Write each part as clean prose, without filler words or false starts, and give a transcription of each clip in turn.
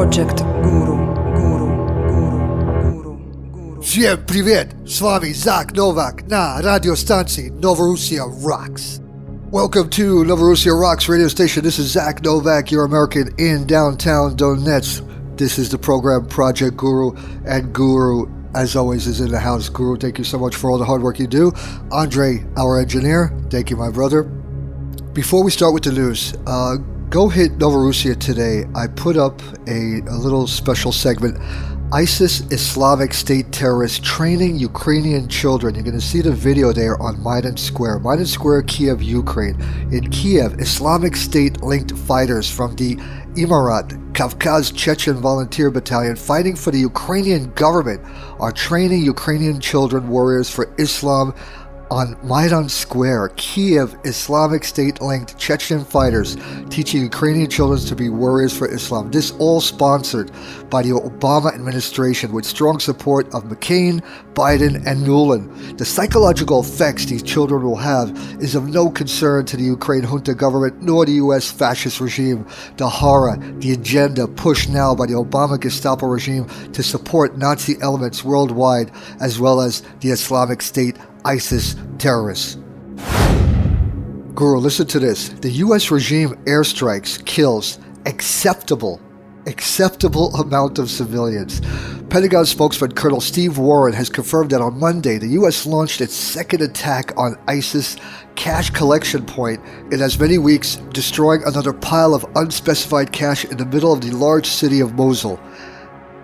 Projekt Guru. Всем привет! С вами Zak Novak на радиостанции Novorossia Rocks. Welcome to Novorossia Rocks radio station. This is Zak Novak, your American in downtown Donetsk. This is the program Projekt Guru, and Guru, as always, is in the house. Guru, thank you so much for all the hard work you do. Andre, our engineer, thank you, my brother. Before we start with the news, go hit Novorossia today. I put up a little special segment, ISIS Islamic State terrorists training Ukrainian children. You're going to see the video there on Maidan Square. Maidan Square, Kiev, Ukraine. In Kiev, Islamic State-linked fighters from the Emirat Kavkaz Chechen Volunteer Battalion fighting for the Ukrainian government are training Ukrainian children warriors for Islam on Maidan Square. Kiev, Islamic State-linked Chechen fighters teaching Ukrainian children to be warriors for Islam. This all sponsored by the Obama administration with strong support of McCain, Biden, and Nuland. The psychological effects these children will have is of no concern to the Ukraine Junta government nor the U.S. fascist regime. The horror, the agenda pushed now by the Obama Gestapo regime to support Nazi elements worldwide, as well as the Islamic State ISIS terrorists. Guru, listen to this. The U.S. regime airstrikes kills acceptable amount of civilians. Pentagon spokesman Colonel Steve Warren has confirmed that on Monday, the U.S. launched its second attack on ISIS cash collection point in as many weeks, destroying another pile of unspecified cash in the middle of the large city of Mosul.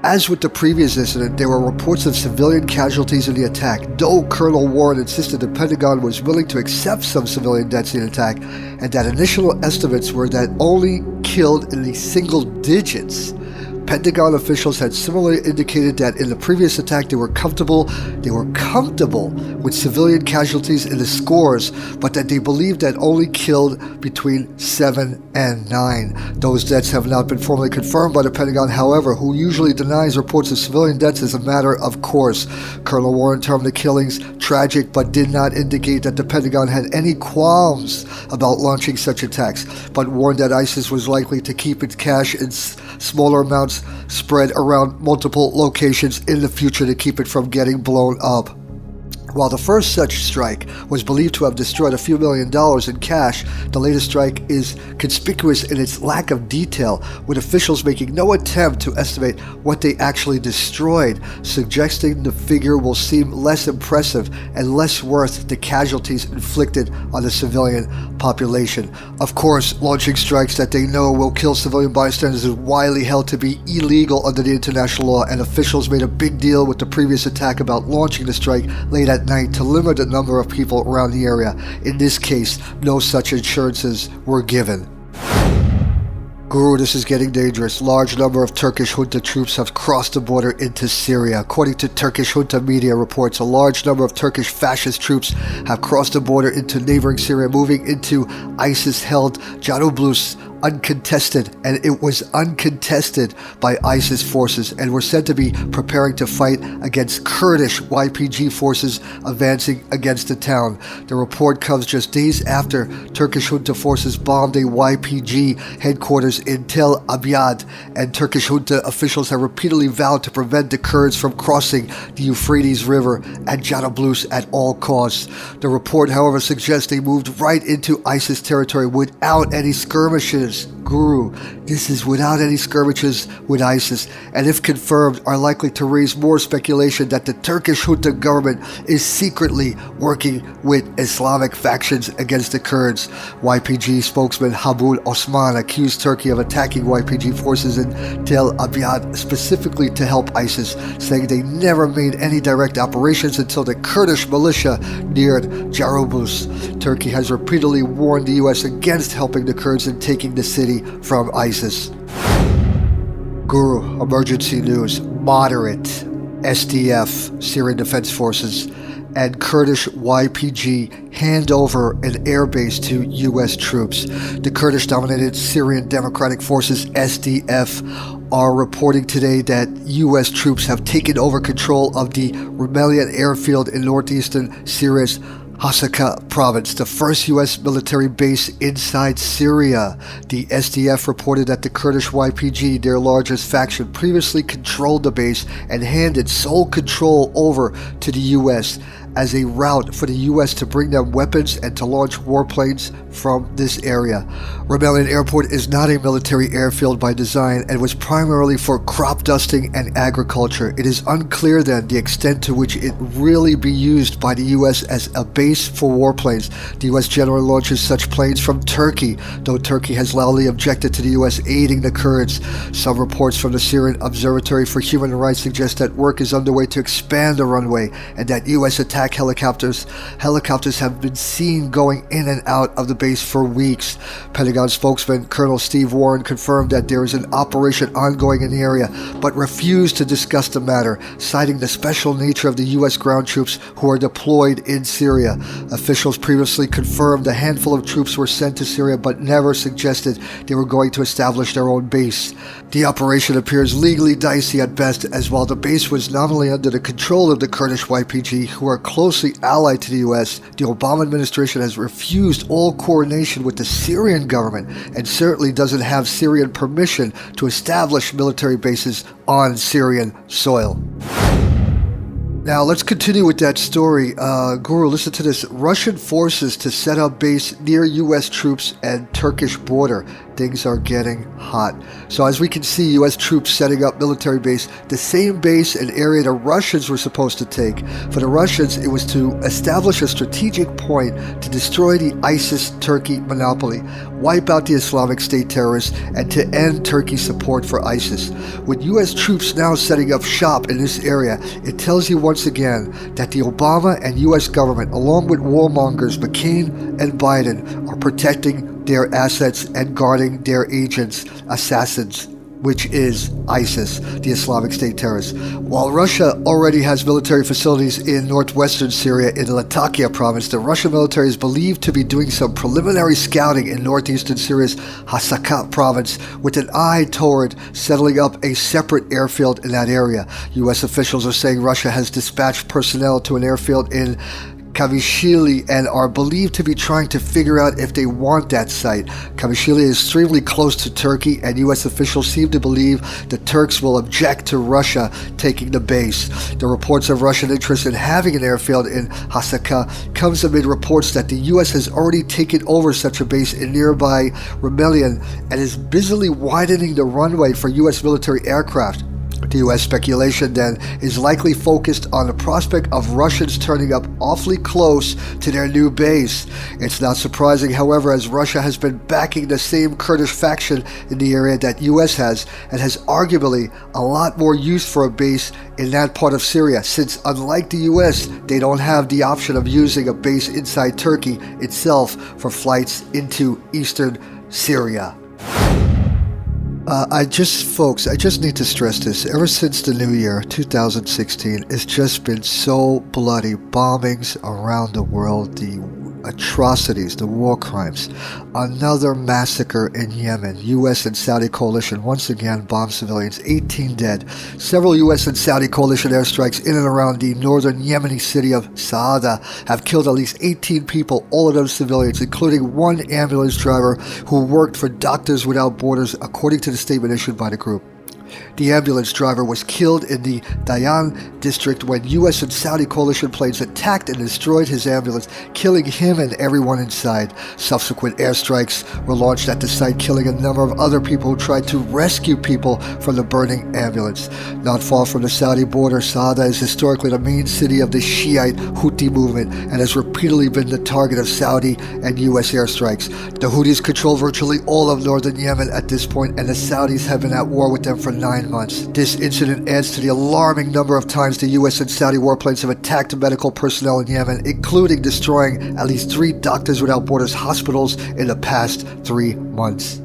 As with the previous incident, there were reports of civilian casualties in the attack, though Colonel Warren insisted the Pentagon was willing to accept some civilian deaths in the attack, and that initial estimates were that only killed in the single digits. Pentagon officials had similarly indicated that in the previous attack they were comfortable with civilian casualties in the scores, but that they believed that only killed between 7 and 9. Those deaths have not been formally confirmed by the Pentagon, however, who usually denies reports of civilian deaths as a matter of course. Colonel Warren termed the killings tragic, but did not indicate that the Pentagon had any qualms about launching such attacks, but warned that ISIS was likely to keep its cash in smaller amounts spread around multiple locations in the future to keep it from getting blown up. While the first such strike was believed to have destroyed a few $1 million in cash, the latest strike is conspicuous in its lack of detail, with officials making no attempt to estimate what they actually destroyed, suggesting the figure will seem less impressive and less worth the casualties inflicted on the civilian population. Of course, launching strikes that they know will kill civilian bystanders is widely held to be illegal under the international law, and officials made a big deal with the previous attack about launching the strike late at night to limit the number of people around the area. In this case, no such assurances were given. Guru, this is getting dangerous. Large number of Turkish Junta troops have crossed the border into Syria. According to Turkish Junta media reports, a large number of Turkish fascist troops have crossed the border into neighboring Syria, moving into ISIS-held Jarablus uncontested, and it was uncontested by ISIS forces, and were said to be preparing to fight against Kurdish YPG forces advancing against the town. The report comes just days after Turkish Junta forces bombed a YPG headquarters in Tel Abyad, and Turkish Junta officials have repeatedly vowed to prevent the Kurds from crossing the Euphrates River at Jarablus at all costs. The report, however, suggests they moved right into ISIS territory without any skirmishes. Guru, this is without any skirmishes with ISIS, and if confirmed, are likely to raise more speculation that the Turkish Junta government is secretly working with Islamic factions against the Kurds. YPG spokesman Habul Osman accused Turkey of attacking YPG forces in Tel Abyad specifically to help ISIS, saying they never made any direct operations until the Kurdish militia neared Jarablus. Turkey has repeatedly warned the U.S. against helping the Kurds in taking the city from ISIS. Guru, emergency news. Moderate SDF, Syrian Defense Forces, and Kurdish YPG hand over an airbase to U.S. troops. The Kurdish-dominated Syrian Democratic Forces, SDF, are reporting today that U.S. troops have taken over control of the Rumelia airfield in northeastern Syria's Hasaka province, the first U.S. military base inside Syria. The SDF reported that the Kurdish YPG, their largest faction, previously controlled the base and handed sole control over to the U.S. as a route for the U.S. to bring them weapons and to launch warplanes from this area. Rumelia Airport is not a military airfield by design and was primarily for crop dusting and agriculture. It is unclear then the extent to which it really be used by the U.S. as a base for warplanes. The U.S. generally launches such planes from Turkey, though Turkey has loudly objected to the U.S. aiding the Kurds. Some reports from the Syrian Observatory for Human Rights suggest that work is underway to expand the runway and that U.S. attack helicopters have been seen going in and out of the base for weeks. Pentagon spokesman Colonel Steve Warren confirmed that there is an operation ongoing in the area, but refused to discuss the matter, citing the special nature of the U.S. ground troops who are deployed in Syria. Officials previously confirmed a handful of troops were sent to Syria, but never suggested they were going to establish their own base. The operation appears legally dicey at best, as while the base was nominally under the control of the Kurdish YPG, who are closely allied to the U.S., the Obama administration has refused all coordination with the Syrian government and certainly doesn't have Syrian permission to establish military bases on Syrian soil. Now, let's continue with that story. Guru, listen to this. Russian forces to set up base near U.S. troops and Turkish border. Things are getting hot. So as we can see, U.S. troops setting up military base, the same base and area the Russians were supposed to take. For the Russians, it was to establish a strategic point to destroy the ISIS-Turkey monopoly, wipe out the Islamic State terrorists, and to end Turkey's support for ISIS. With U.S. troops now setting up shop in this area, it tells you once again that the Obama and U.S. government, along with warmongers McCain and Biden, are protecting their assets and guarding their agents, assassins, which is ISIS, the Islamic State terrorists. While Russia already has military facilities in northwestern Syria in Latakia province, the Russian military is believed to be doing some preliminary scouting in northeastern Syria's Hasaka province with an eye toward settling up a separate airfield in that area. U.S. officials are saying Russia has dispatched personnel to an airfield in Kavishili and are believed to be trying to figure out if they want that site. Kavishili is extremely close to Turkey, and U.S. officials seem to believe the Turks will object to Russia taking the base. The reports of Russian interest in having an airfield in Hasaka comes amid reports that the U.S. has already taken over such a base in nearby Rumelia and is busily widening the runway for U.S. military aircraft. The U.S. speculation then is likely focused on the prospect of Russians turning up awfully close to their new base. It's not surprising, however, as Russia has been backing the same Kurdish faction in the area that U.S. has, and has arguably a lot more use for a base in that part of Syria, since unlike the U.S., they don't have the option of using a base inside Turkey itself for flights into eastern Syria. I just need to stress this. Ever since the new year, 2016, it's just been so bloody. Bombings around the world, the atrocities, the war crimes. Another massacre in Yemen. U.S. and Saudi coalition once again bombed civilians, 18 dead. Several U.S. and Saudi coalition airstrikes in and around the northern Yemeni city of Saada have killed at least 18 people, all of them civilians, including one ambulance driver who worked for Doctors Without Borders, according to the statement issued by the group. The ambulance driver was killed in the Dayan district when U.S. and Saudi coalition planes attacked and destroyed his ambulance, killing him and everyone inside. Subsequent airstrikes were launched at the site, killing a number of other people who tried to rescue people from the burning ambulance. Not far from the Saudi border, Saada is historically the main city of the Shiite Houthi movement and has repeatedly been the target of Saudi and U.S. airstrikes. The Houthis control virtually all of northern Yemen at this point, and the Saudis have been at war with them for 9 months. This incident adds to the alarming number of times the U.S. and Saudi warplanes have attacked medical personnel in Yemen, including destroying at least 3 Doctors Without Borders hospitals in the past 3 months.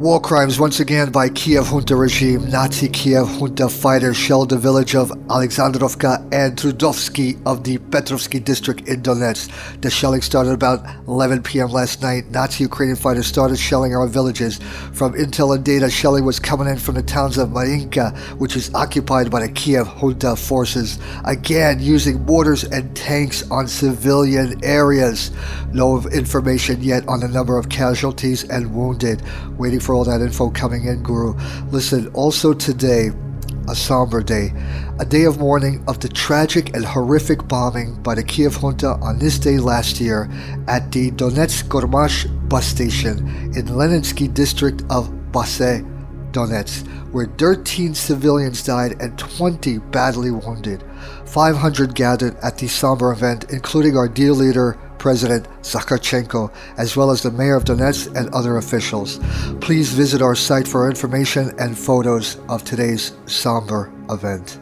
War crimes once again by Kiev Junta regime. Nazi Kiev Junta fighters shelled the village of Alexandrovka and Trudovsky of the Petrovsky district in Donetsk. The shelling started about 11 p.m. last night. Nazi Ukrainian fighters started shelling our villages. From intel and data, shelling was coming in from the towns of Marinka, which is occupied by the Kiev Junta forces, again using mortars and tanks on civilian areas. No information yet on the number of casualties and wounded. Waiting for all that info coming in, Guru. Listen, also today, a somber day, a day of mourning of the tragic and horrific bombing by the Kiev Junta on this day last year at the Donetsk bus station in Leninsky district of Basse, Donetsk, where 13 civilians died and 20 badly wounded. 500 gathered at the somber event, including our dear leader, President Zakharchenko, as well as the mayor of Donetsk and other officials. Please visit our site for information and photos of today's somber event.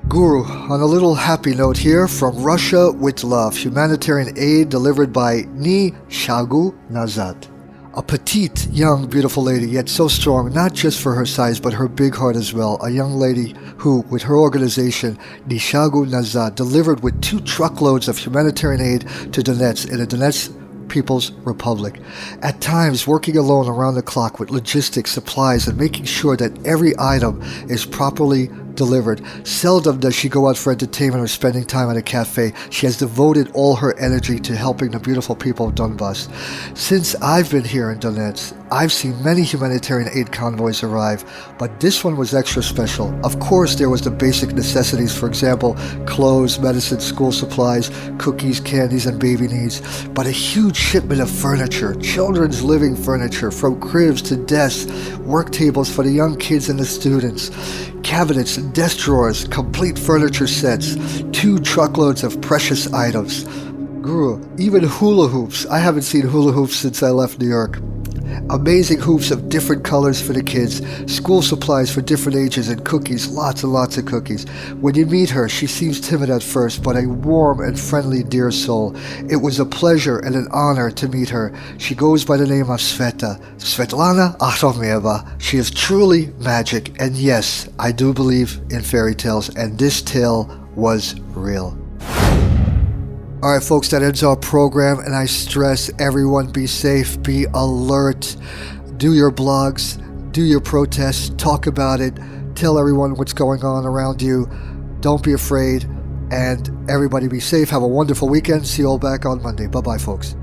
Guru, on a little happy note here, from Russia with love, humanitarian aid delivered by Shagu Nazad. A petite, young, beautiful lady, yet so strong, not just for her size, but her big heart as well. A young lady who, with her organization, Shagu Nazad, delivered with 2 truckloads of humanitarian aid to Donetsk in the Donetsk People's Republic. At times, working alone around the clock with logistics, supplies, and making sure that every item is properly delivered. Seldom does she go out for entertainment or spending time at a cafe. She has devoted all her energy to helping the beautiful people of Donbass. Since I've been here in Donetsk, I've seen many humanitarian aid convoys arrive, but this one was extra special. Of course, there was the basic necessities, for example, clothes, medicine, school supplies, cookies, candies, and baby needs, but a huge shipment of furniture, children's living furniture, from cribs to desks, work tables for the young kids and the students, cabinets and desk drawers, complete furniture sets, 2 truckloads of precious items. Guru, even hula hoops. I haven't seen hula hoops since I left New York. Amazing hoops of different colors for the kids, school supplies for different ages, and cookies, lots and lots of cookies. When you meet her, she seems timid at first, but a warm and friendly, dear soul. It was a pleasure and an honor to meet her. She goes by the name of Svetlana Akhtomeva. She is truly magic, and yes, I do believe in fairy tales, and this tale was real. Alright folks, that ends our program, and I stress everyone be safe, be alert, do your blogs, do your protests, talk about it, tell everyone what's going on around you, don't be afraid, and everybody be safe. Have a wonderful weekend. See you all back on Monday. Bye-bye folks.